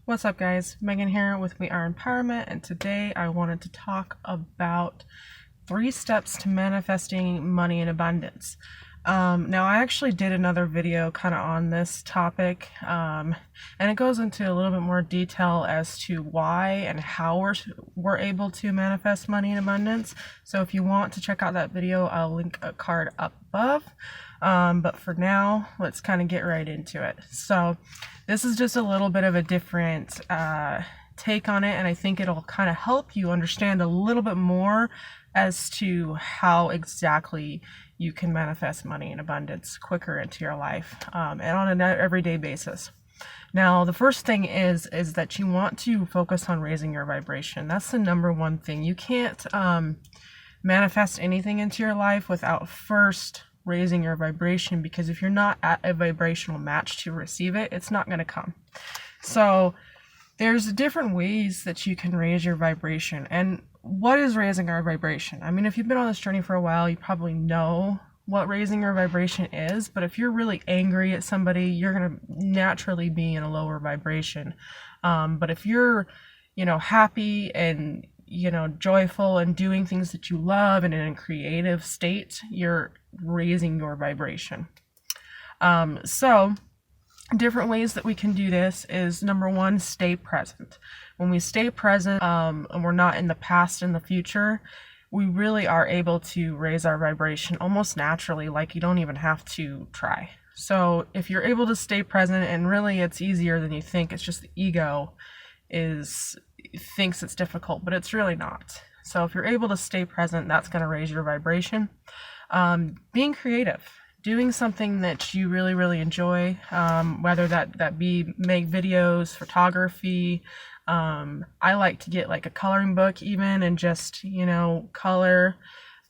What's up, guys? Megan here with WeRempowerment, and today I wanted to talk about 3 steps to manifesting money in abundance. Now, I actually did another video kind of on this topic, and it goes into a little bit more detail as to why and how we're able to manifest money in abundance. So if you want to check out that video, I'll link a card up above. But for now, let's kind of get right into it. So this is just a little bit of a different take on it, and I think it'll kind of help you understand a little bit more as to how exactly you can manifest money in abundance quicker into your life, and on an everyday basis. Now, the first thing is that you want to focus on raising your vibration. That's the number one thing. You can't manifest anything into your life without first raising your vibration, because if you're not at a vibrational match to receive it, it's not going to come. So there's different ways that you can raise your vibration. And what is raising our vibration? I mean, if you've been on this journey for a while, you probably know what raising your vibration is. But if you're really angry at somebody, you're going to naturally be in a lower vibration. But if you're, happy and joyful and doing things that you love and in a creative state, you're raising your vibration. So different ways that we can do this is, number one, stay present. When we stay present, and we're not in the past and the future, we really are able to raise our vibration almost naturally, like you don't even have to try. So if you're able to stay present, and really it's easier than you think, it's just the ego thinks it's difficult, but it's really not. So if you're able to stay present, that's going to raise your vibration. Being creative, doing something that you really, really enjoy, whether that be make videos, photography. I like to get like a coloring book even, and just, color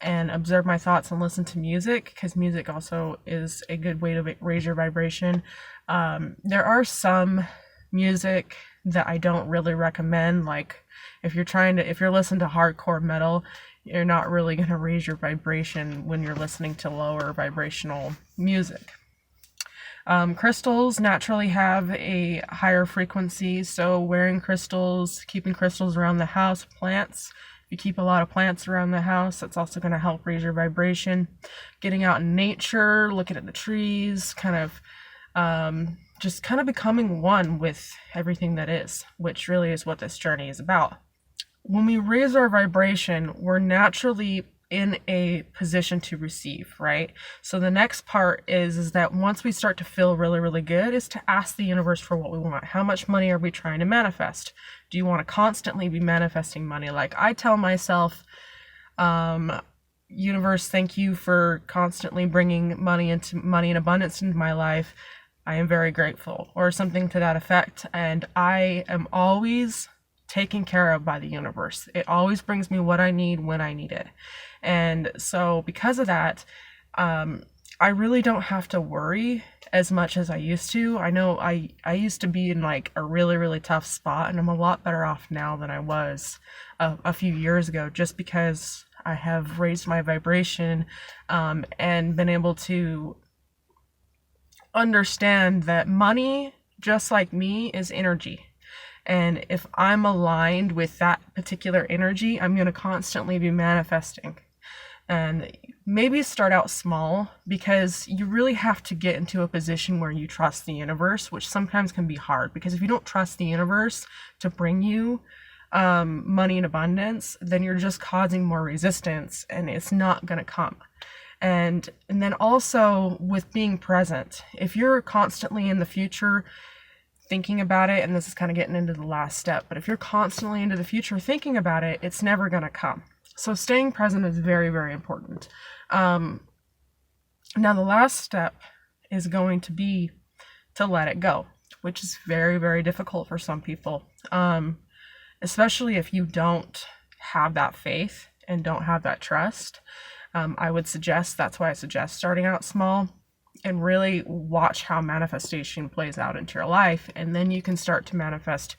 and observe my thoughts and listen to music, because music also is a good way to raise your vibration. There are some music that I don't really recommend. Like if you're listening to hardcore metal, you're not really going to raise your vibration when you're listening to lower vibrational music. Crystals naturally have a higher frequency, so wearing crystals, keeping crystals around the house, plants. If you keep a lot of plants around the house, that's also going to help raise your vibration. Getting out in nature, looking at the trees, just kind of becoming one with everything that is, which really is what this journey is about. When we raise our vibration, we're naturally in a position to receive, right? So the next part is that once we start to feel really, really good, is to ask the universe for what we want. How much money are we trying to manifest? Do you want to constantly be manifesting money? Like I tell myself, universe, thank you for constantly bringing money in abundance into my life. I am very grateful, or something to that effect. And I am always taken care of by the universe. It always brings me what I need when I need it. And so because of that, I really don't have to worry as much as I used to. I know I used to be in like a really, really tough spot, and I'm a lot better off now than I was a few years ago, just because I have raised my vibration, and been able to understand that money, just like me, is energy. And if I'm aligned with that particular energy, I'm going to constantly be manifesting. And maybe start out small, because you really have to get into a position where you trust the universe, which sometimes can be hard, because if you don't trust the universe to bring you money in abundance, then you're just causing more resistance, and it's not going to come. And then also with being present, if you're constantly in the future thinking about it, and this is kind of getting into the last step, but if you're constantly into the future thinking about it, it's never going to come. So staying present is very, very important. Now the last step is going to be to let it go, which is very, very difficult for some people, especially if you don't have that faith and don't have that trust. That's why I suggest starting out small and really watch how manifestation plays out into your life. And then you can start to manifest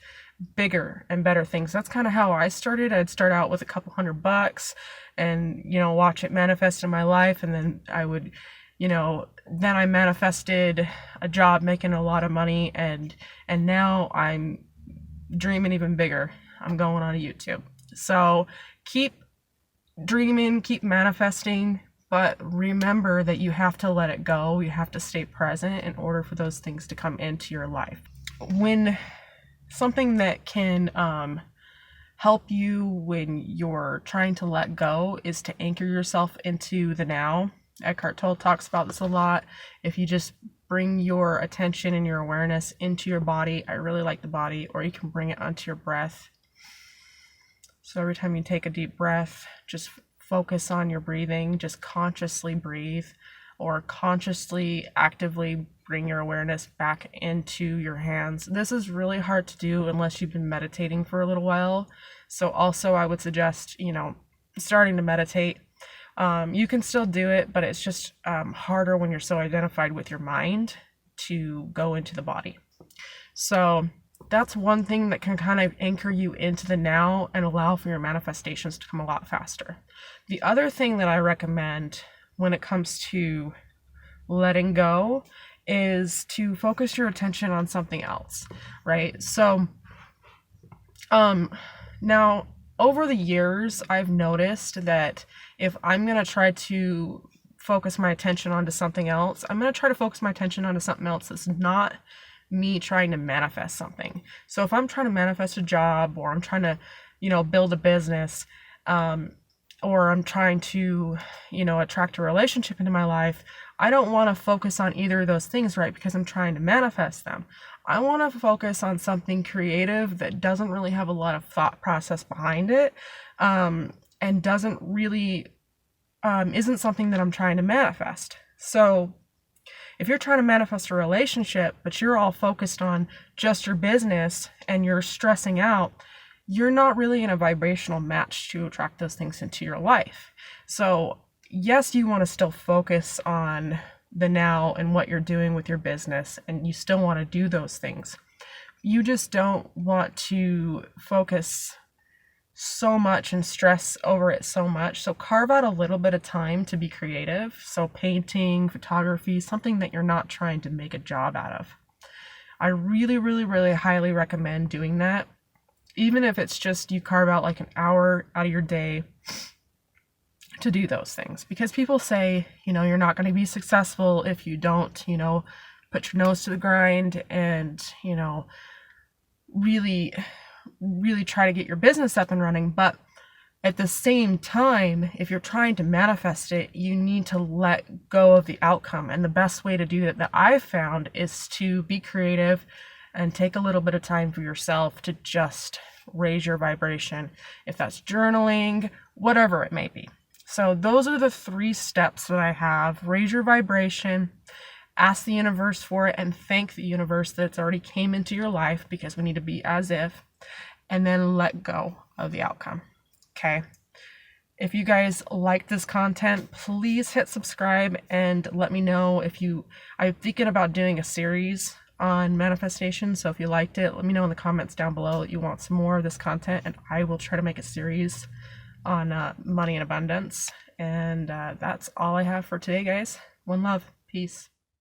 bigger and better things. That's kind of how I started. I'd start out with a couple $100 and, watch it manifest in my life. And then I would, then I manifested a job making a lot of money. And now I'm dreaming even bigger, I'm going on YouTube. So keep dreaming, keep manifesting, but remember that you have to let it go. You have to stay present in order for those things to come into your life. When something that can help you when you're trying to let go is to anchor yourself into the now. Eckhart Tolle talks about this a lot. If you just bring your attention and your awareness into your body, I really like the body, or you can bring it onto your breath. So every time you take a deep breath, just focus on your breathing, just consciously breathe, or consciously, actively bring your awareness back into your hands. This is really hard to do unless you've been meditating for a little while. So also I would suggest, starting to meditate. You can still do it, but it's just harder when you're so identified with your mind to go into the body. So that's one thing that can kind of anchor you into the now and allow for your manifestations to come a lot faster. The other thing that I recommend when it comes to letting go is to focus your attention on something else, right? So now over the years, I've noticed that if I'm going to try to focus my attention onto something else, I'm going to try to focus my attention onto something else that's not me trying to manifest something. So if I'm trying to manifest a job, or I'm trying to, build a business, or I'm trying to, attract a relationship into my life, I don't want to focus on either of those things, right? Because I'm trying to manifest them. I want to focus on something creative that doesn't really have a lot of thought process behind it, and doesn't really, isn't something that I'm trying to manifest. So if you're trying to manifest a relationship, but you're all focused on just your business and you're stressing out, you're not really in a vibrational match to attract those things into your life. So yes, you want to still focus on the now and what you're doing with your business, and you still want to do those things. You just don't want to focus so much and stress over it so much. So carve out a little bit of time to be creative. So painting, photography, something that you're not trying to make a job out of. I really, really, really highly recommend doing that. Even if it's just you carve out like an hour out of your day to do those things. Because people say, you're not going to be successful if you don't, put your nose to the grind and, really try to get your business up and running. But at the same time, if you're trying to manifest it, you need to let go of the outcome. And the best way to do that I've found is to be creative and take a little bit of time for yourself to just raise your vibration. If that's journaling, whatever it may be. So those are the 3 steps that I have. Raise your vibration, ask the universe for it, and thank the universe that it's already came into your life, because we need to be as if, and then let go of the outcome. Okay. If you guys like this content, please hit subscribe and let me know I'm thinking about doing a series on manifestation. So if you liked it, let me know in the comments down below that you want some more of this content, and I will try to make a series on money and abundance. And that's all I have for today, guys. One love. Peace.